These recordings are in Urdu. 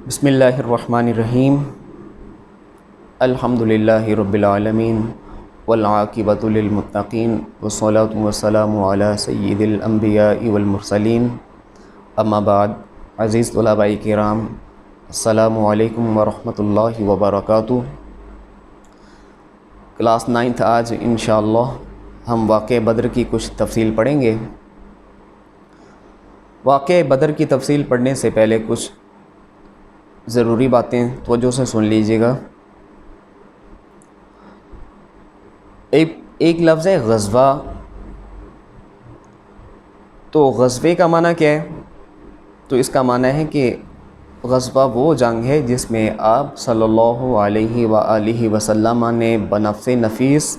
بسم اللہ الرحمن الرحیم الحمدللہ رب العالمین والعاقبۃ للمتقین والصلاۃ والسلام علی سید الانبیاء والمرسلین اما بعد۔ عزیز طلباء کرام، السلام علیکم ورحمۃ اللہ وبرکاتہ۔ کلاس 9 آج انشاءاللہ ہم واقعہ بدر کی کچھ تفصیل پڑھیں گے۔ واقعہ بدر کی تفصیل پڑھنے سے پہلے کچھ ضروری باتیں توجہ سے سن لیجیے گا۔ ایک لفظ ہے غزوہ، تو غزوے کا معنی کیا ہے؟ تو اس کا معنی ہے کہ غزوہ وہ جنگ ہے جس میں آپ صلی اللہ علیہ وآلہ وسلم نے بنفس نفیس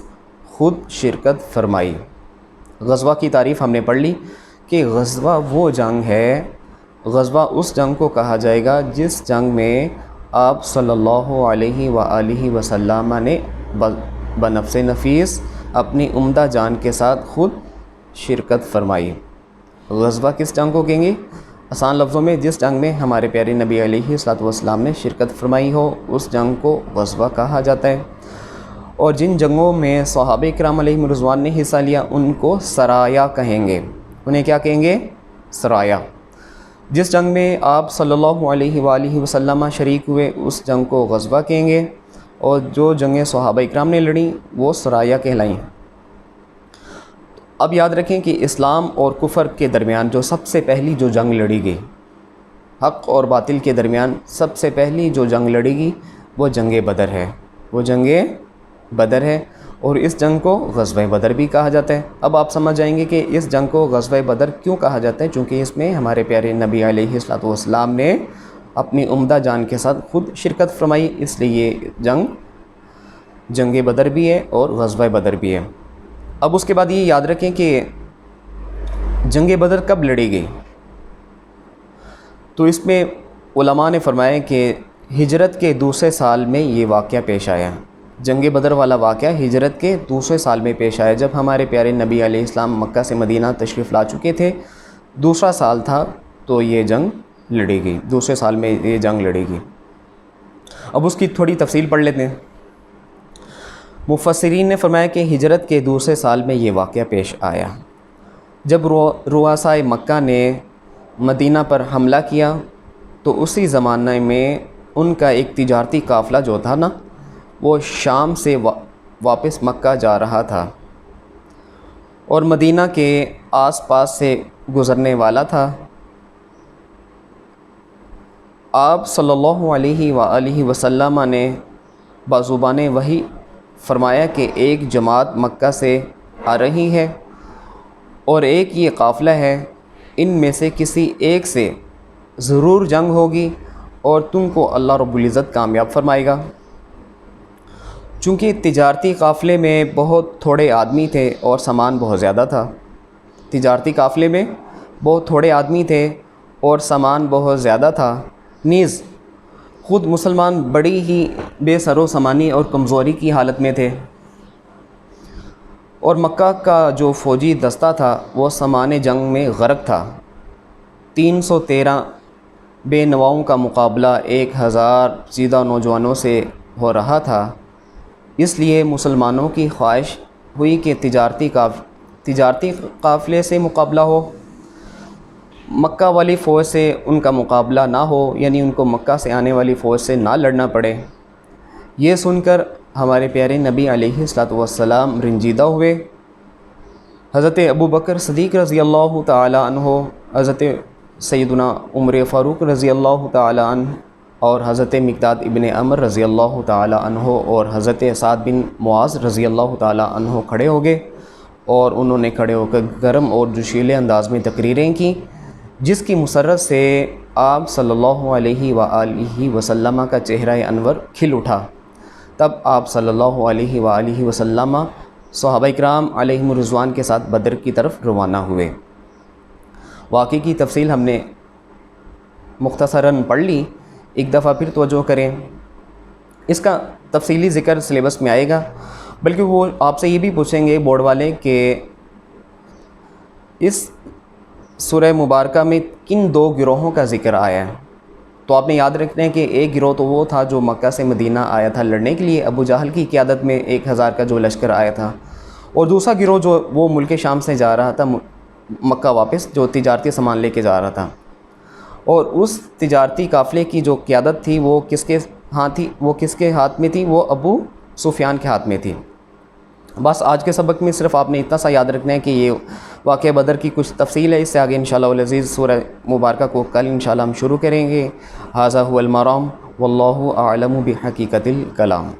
خود شرکت فرمائی۔ غزوہ کی تعریف ہم نے پڑھ لی کہ غزوہ وہ جنگ ہے، غزوہ اس جنگ کو کہا جائے گا جس جنگ میں آپ صلی اللہ علیہ وآلہ وسلم نے بنفس نفیس اپنی عمدہ جان کے ساتھ خود شرکت فرمائی۔ غزوہ کس جنگ کو کہیں گے؟ آسان لفظوں میں جس جنگ میں ہمارے پیارے نبی علیہ الصلوۃ والسلام نے شرکت فرمائی ہو اس جنگ کو غزوہ کہا جاتا ہے۔ اور جن جنگوں میں صحابہ کرام علیہم رضوان نے حصہ لیا ان کو سرایا کہیں گے۔ انہیں کیا کہیں گے؟ سرایا۔ جس جنگ میں آپ صلی اللہ علیہ وآلہ وسلم شریک ہوئے اس جنگ کو غزوہ کہیں گے، اور جو جنگیں صحابہ اکرام نے لڑیں وہ سرایا کہلائیں۔ اب یاد رکھیں کہ اسلام اور کفر کے درمیان جو سب سے پہلی جو جنگ لڑی گئی، حق اور باطل کے درمیان سب سے پہلی جو جنگ لڑی گئی وہ جنگ بدر ہے، وہ جنگ بدر ہے، اور اس جنگ کو غزوہ بدر بھی کہا جاتا ہے۔ اب آپ سمجھ جائیں گے کہ اس جنگ کو غزوہ بدر کیوں کہا جاتا ہے، چونکہ اس میں ہمارے پیارے نبی علیہ الصلوۃ والسلام نے اپنی عمدہ جان کے ساتھ خود شرکت فرمائی، اس لیے یہ جنگ بدر بھی ہے اور غزوہ بدر بھی ہے۔ اب اس کے بعد یہ یاد رکھیں کہ جنگ بدر کب لڑی گئی، تو اس میں علماء نے فرمایا کہ ہجرت کے دوسرے سال میں یہ واقعہ پیش آیا۔ جنگ بدر والا واقعہ ہجرت کے دوسرے سال میں پیش آیا، جب ہمارے پیارے نبی علیہ السلام مکہ سے مدینہ تشریف لا چکے تھے، دوسرا سال تھا تو یہ جنگ لڑی گئی، دوسرے سال میں یہ جنگ لڑی گئی۔ اب اس کی تھوڑی تفصیل پڑھ لیتے ہیں۔ مفسرین نے فرمایا کہ ہجرت کے دوسرے سال میں یہ واقعہ پیش آیا جب رؤسائے مکہ نے مدینہ پر حملہ کیا، تو اسی زمانے میں ان کا ایک تجارتی قافلہ جو تھا نا، وہ شام سے واپس مکہ جا رہا تھا اور مدینہ کے آس پاس سے گزرنے والا تھا۔ آپ صلی اللہ علیہ وآلہ وسلم نے بزبان وحی فرمایا کہ ایک جماعت مکہ سے آ رہی ہے اور ایک یہ قافلہ ہے، ان میں سے کسی ایک سے ضرور جنگ ہوگی اور تم کو اللہ رب العزت کامیاب فرمائے گا۔ چونکہ تجارتی قافلے میں بہت تھوڑے آدمی تھے اور سامان بہت زیادہ تھا، تجارتی قافلے میں بہت تھوڑے آدمی تھے اور سامان بہت زیادہ تھا، نیز خود مسلمان بڑی ہی بے سر و سامانی اور کمزوری کی حالت میں تھے، اور مکہ کا جو فوجی دستہ تھا وہ سامان جنگ میں غرق تھا۔ 313 بے نواؤں کا مقابلہ 1000 زیادہ نوجوانوں سے ہو رہا تھا۔ اس لیے مسلمانوں کی خواہش ہوئی کہ تجارتی قافلے سے مقابلہ ہو، مکہ والی فوج سے ان کا مقابلہ نہ ہو، یعنی ان کو مکہ سے آنے والی فوج سے نہ لڑنا پڑے۔ یہ سن کر ہمارے پیارے نبی علیہ الصلوۃ والسلام رنجیدہ ہوئے۔ حضرت ابوبکر صدیق رضی اللہ تعالی عنہ، حضرت سیدنا عمر فاروق رضی اللہ تعالی عنہ، اور حضرت مقداد ابن عمر رضی اللہ تعالی عنہ اور حضرت سعد بن معاذ رضی اللہ تعالی عنہ کھڑے ہو گئے، اور انہوں نے کھڑے ہو کر گرم اور جوشیلے انداز میں تقریریں کی، جس کی مسرت سے آپ صلی اللہ علیہ وآلہ وسلم کا چہرہ انور کھل اٹھا۔ تب آپ صلی اللہ علیہ وآلہ وسلم صحابہ کرام علیہم رضوان کے ساتھ بدر کی طرف روانہ ہوئے۔ واقعے کی تفصیل ہم نے مختصراً پڑھ لی، ایک دفعہ پھر توجہ کریں۔ اس کا تفصیلی ذکر سلیبس میں آئے گا، بلکہ وہ آپ سے یہ بھی پوچھیں گے بورڈ والے کہ اس سورہ مبارکہ میں کن دو گروہوں کا ذکر آیا ہے، تو آپ نے یاد رکھنا ہے کہ ایک گروہ تو وہ تھا جو مکہ سے مدینہ آیا تھا لڑنے کے لیے، ابو جہل کی قیادت میں 1000 کا جو لشکر آیا تھا، اور دوسرا گروہ جو وہ ملک شام سے جا رہا تھا مکہ واپس، جو تجارتی سامان لے کے جا رہا تھا، اور اس تجارتی قافلے کی جو قیادت تھی وہ کس کے ہاتھ میں تھی؟ وہ ابو سفیان کے ہاتھ میں تھی۔ بس آج کے سبق میں صرف آپ نے اتنا سا یاد رکھنا ہے کہ یہ واقعہ بدر کی کچھ تفصیل ہے، اس سے آگے انشاءاللہ العزیز سورہ مبارکہ کو کل انشاءاللہ ہم شروع کریں گے۔ ھذا ھو المرام واللہ اعلم بحقیقت الکلام۔